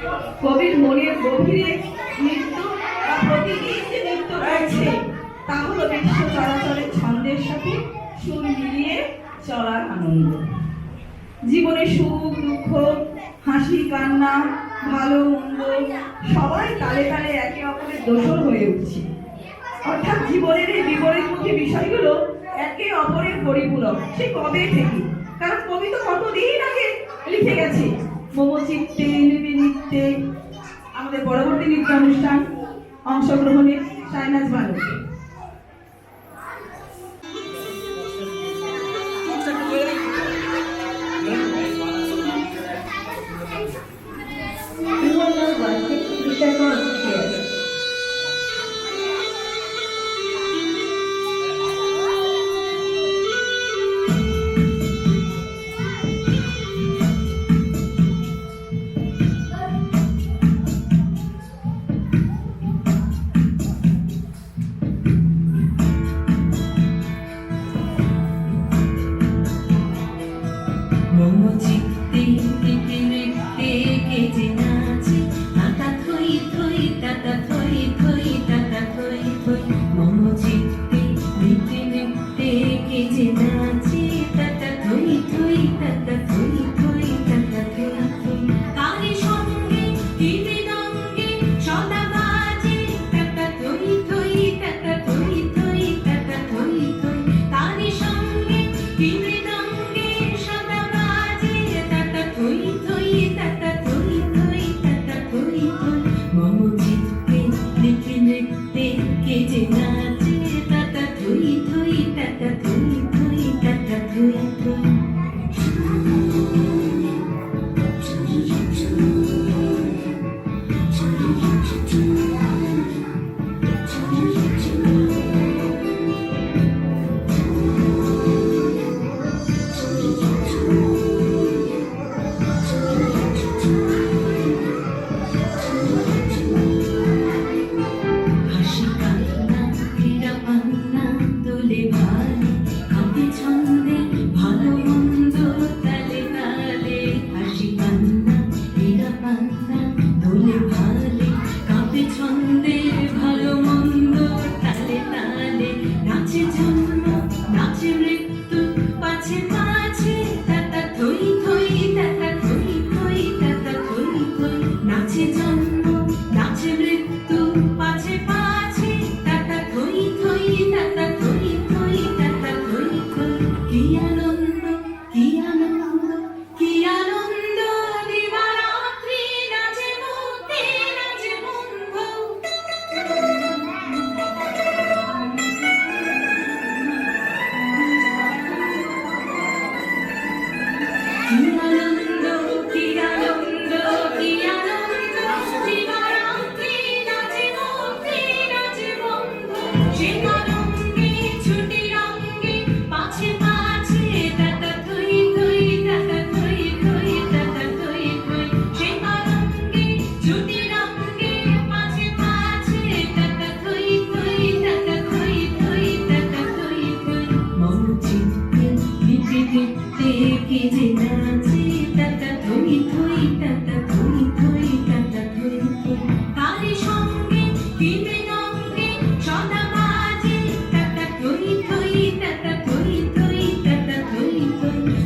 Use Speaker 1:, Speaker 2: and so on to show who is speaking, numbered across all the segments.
Speaker 1: কবির মনের গভীরে মৃত্যু বা প্রতিদিন যে নৃত্য করছে তা হলো বিশ্ব চরাচরের ছন্দের সাথে সুর মিলিয়ে চলার আনন্দ। জীবনে সুখ দুঃখ, হাসি কান্না, ভালো মন্দ সবাই তালে তালে একে অপরের দোসর হয়ে উঠছে। অর্থাৎ জীবনের এই বিপরীতমুখী বিষয়গুলো একে অপরের পরিপূরক সে কবে থেকে। কারণ কবি তো কতদিন আগে লিখে গেছে মমচিত্তে নেবে নৃত্যে। আমাদের পরবর্তী নৃত্য অনুষ্ঠান অংশগ্রহণে শাহনাজ বানু।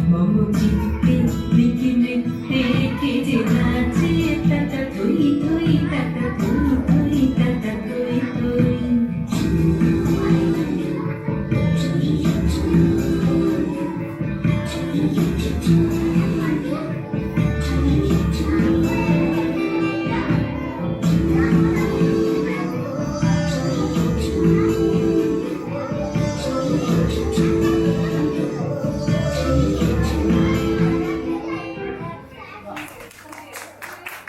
Speaker 2: Mama,